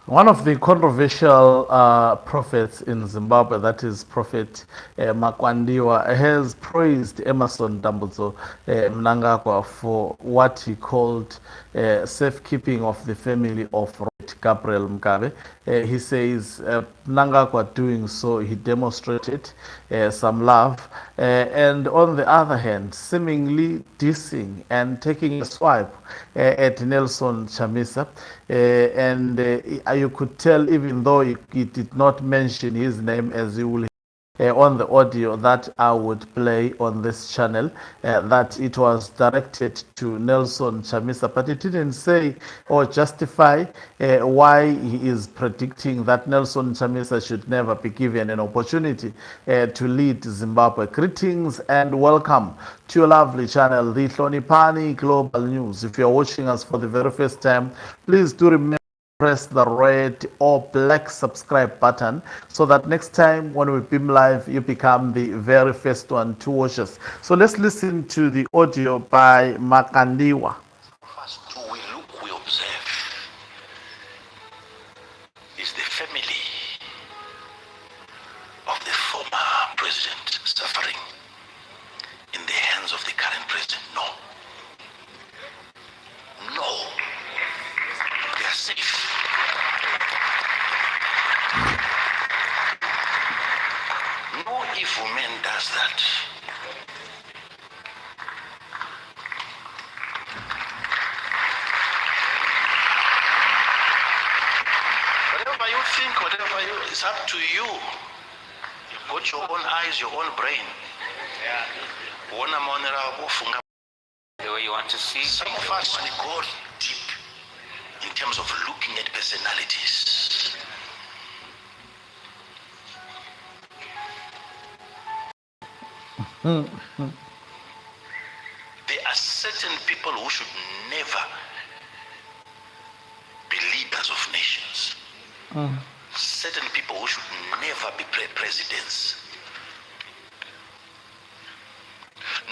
One of the controversial prophets in Zimbabwe, that is Prophet Makandiwa, has praised Emerson Mnangagwa for what he called safekeeping of the family of Robert Gabriel Mugabe. He says Mnangagwa doing so, he demonstrated some love, and on the other hand, seemingly dissing and taking a swipe at Nelson Chamisa. And you could tell, even though he did not mention his name, as you will on the audio that I would play on this channel, that it was directed to Nelson Chamisa, but it didn't say or justify why he is predicting that Nelson Chamisa should never be given an opportunity to lead Zimbabwe. Greetings and welcome to your lovely channel, the Hlonipani Global News. If you're watching us for the very first time, please do remember press the red or black subscribe button so that next time when we beam live, you become the very first one to watch us. So let's listen to the audio by Makandiwa. First, we look, we observe, is the family of the former president suffering in the hands of the current president? No. No. They are safe. No evil man does that. Whatever you think, it's up to you. You've got your own eyes, your own brain. The way you want to see. Some of us go deep in terms of looking at personalities. There are certain people who should never be leaders of nations. Certain people who should never be presidents.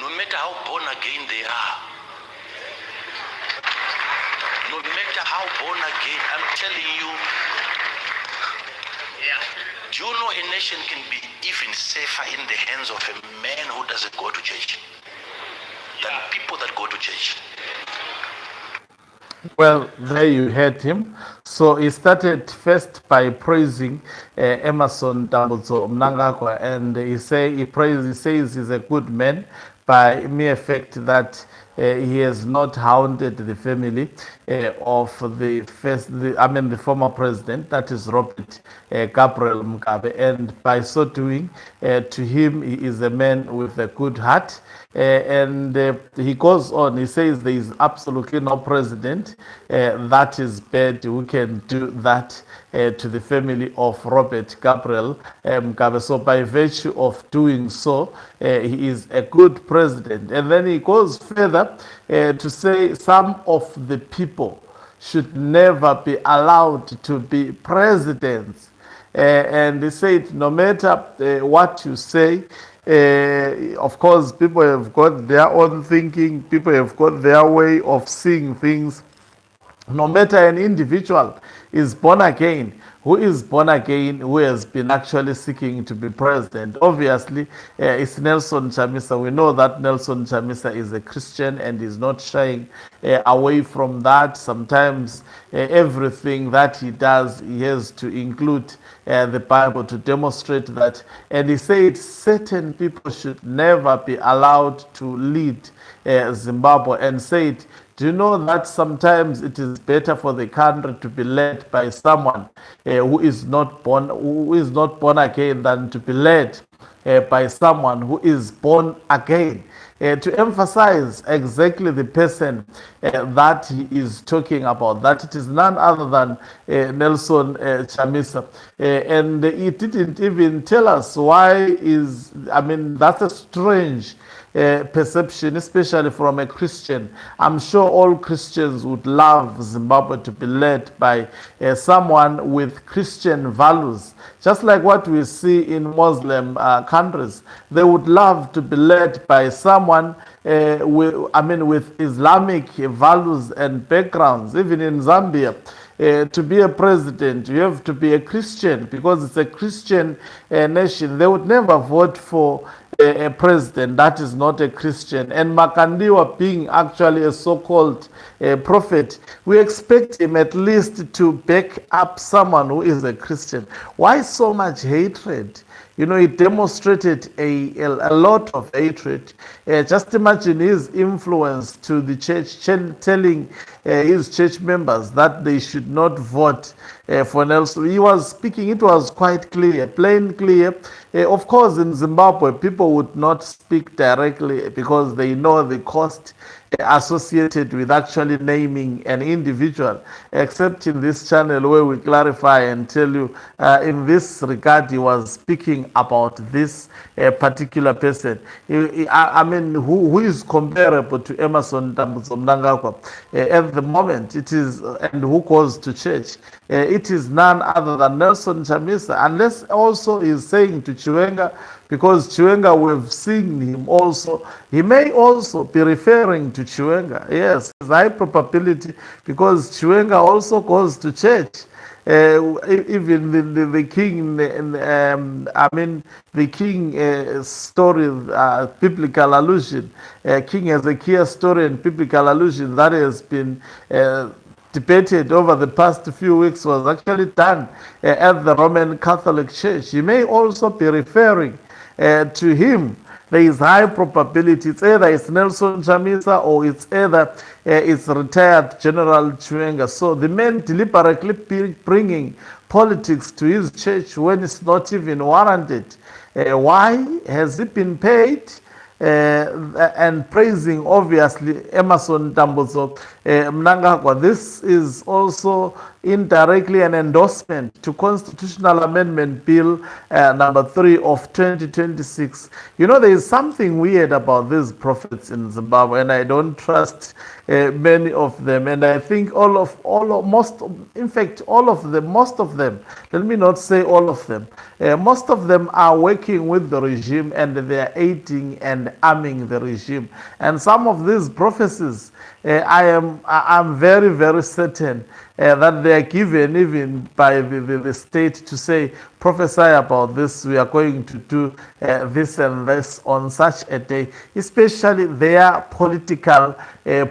No matter how born again they are. No matter how born again, I'm telling you, do you know a nation can be even safer in the hands of a man who doesn't go to church than people that go to church? Well, there you heard him. So he started first by praising Emerson Mnangagwa, and he says he's a good man by mere fact that he has not hounded the family of the former president, that is Robert Gabriel Mugabe, and by so doing, to him, he is a man with a good heart. And he goes on, he says there is absolutely no president that is bad who can do that to the family of Robert Gabriel Mugabe. So by virtue of doing so, he is a good president. And then he goes further to say some of the people should never be allowed to be presidents. And he said, no matter what you say, of course, people have got their own thinking, people have got their way of seeing things. No matter an individual is born again, who is born again, who has been actually seeking to be president. Obviously, it's Nelson Chamisa. We know that Nelson Chamisa is a Christian and is not shying away from that. Sometimes everything that he does, he has to include the Bible to demonstrate that. And he said certain people should never be allowed to lead Zimbabwe, and said, do you know that sometimes it is better for the country to be led by someone who is not born again than to be led by someone who is born again? To emphasize exactly the person that he is talking about, that it is none other than Nelson Chamisa. And he didn't even tell us why that's a strange perception, especially from a Christian. I'm sure all Christians would love Zimbabwe to be led by someone with Christian values, just like what we see in Muslim countries. They would love to be led by someone with Islamic values and backgrounds. Even in Zambia, to be a president, you have to be a Christian because it's a Christian nation. They would never vote for a president that is not a Christian. And Makandiwa being actually a so-called prophet, we expect him at least to back up someone who is a Christian. Why so much hatred? You know, he demonstrated a lot of hatred. Just imagine his influence to the church, telling his church members that they should not vote for Nelson. He was speaking, it was quite clear, plain clear. Of course, in Zimbabwe, people would not speak directly because they know the cost associated with actually naming an individual, except in this channel where we clarify and tell you in this regard he was speaking about this particular person. I mean, who is comparable to Emerson Mnangagwa at the moment? It is, and who goes to church? It is none other than Nelson Chamisa, unless also he is saying to Chiwenga, because Chiwenga, we've seen him also, he may also be referring to Chiwenga. Yes, there's high probability because Chiwenga also goes to church. Even the king, I mean, the king story, biblical allusion, King Hezekiah story and biblical allusion that has been debated over the past few weeks was actually done at the Roman Catholic Church. He may also be referring to him. There is high probability it's either it's Nelson Chamisa or it's either it's retired General Chiwenga. So the man deliberately bringing politics to his church when it's not even warranted. Why has he been paid? And praising obviously Emerson Mnangagwa. This is also indirectly an endorsement to Constitutional Amendment Bill number 3 of 2026. You know, there is something weird about these prophets in Zimbabwe, and I don't trust many of them. And I think most of them, let me not say all of them, most of them are working with the regime and they are aiding and arming the regime. And some of these prophecies, I'm very, very certain that they are given even by the state to say, prophesy about this, we are going to do this and this on such a day, especially their political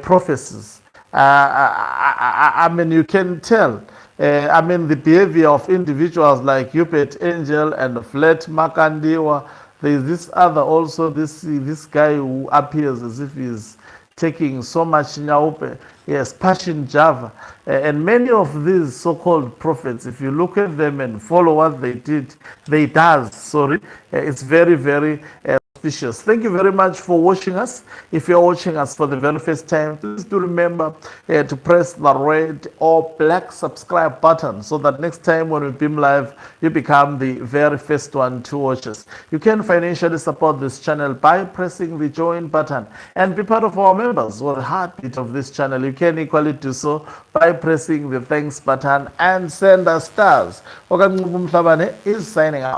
prophecies. I mean, you can tell. I mean, the behavior of individuals like Hubert Angel and Flat Makandiwa. There is this other also, this guy who appears as if he's taking so much nyaupe, yes, passion Java. And many of these so-called prophets, if you look at them and follow what they did, it's very, very suspicious. Thank you very much for watching us. If you're watching us for the very first time, please do remember to press the red or black subscribe button so that next time when we beam live, you become the very first one to watch us. You can financially support this channel by pressing the join button and be part of our members or the heartbeat of this channel. You can equally do so by pressing the thanks button and send us stars. Okanqubumhlabane is signing out.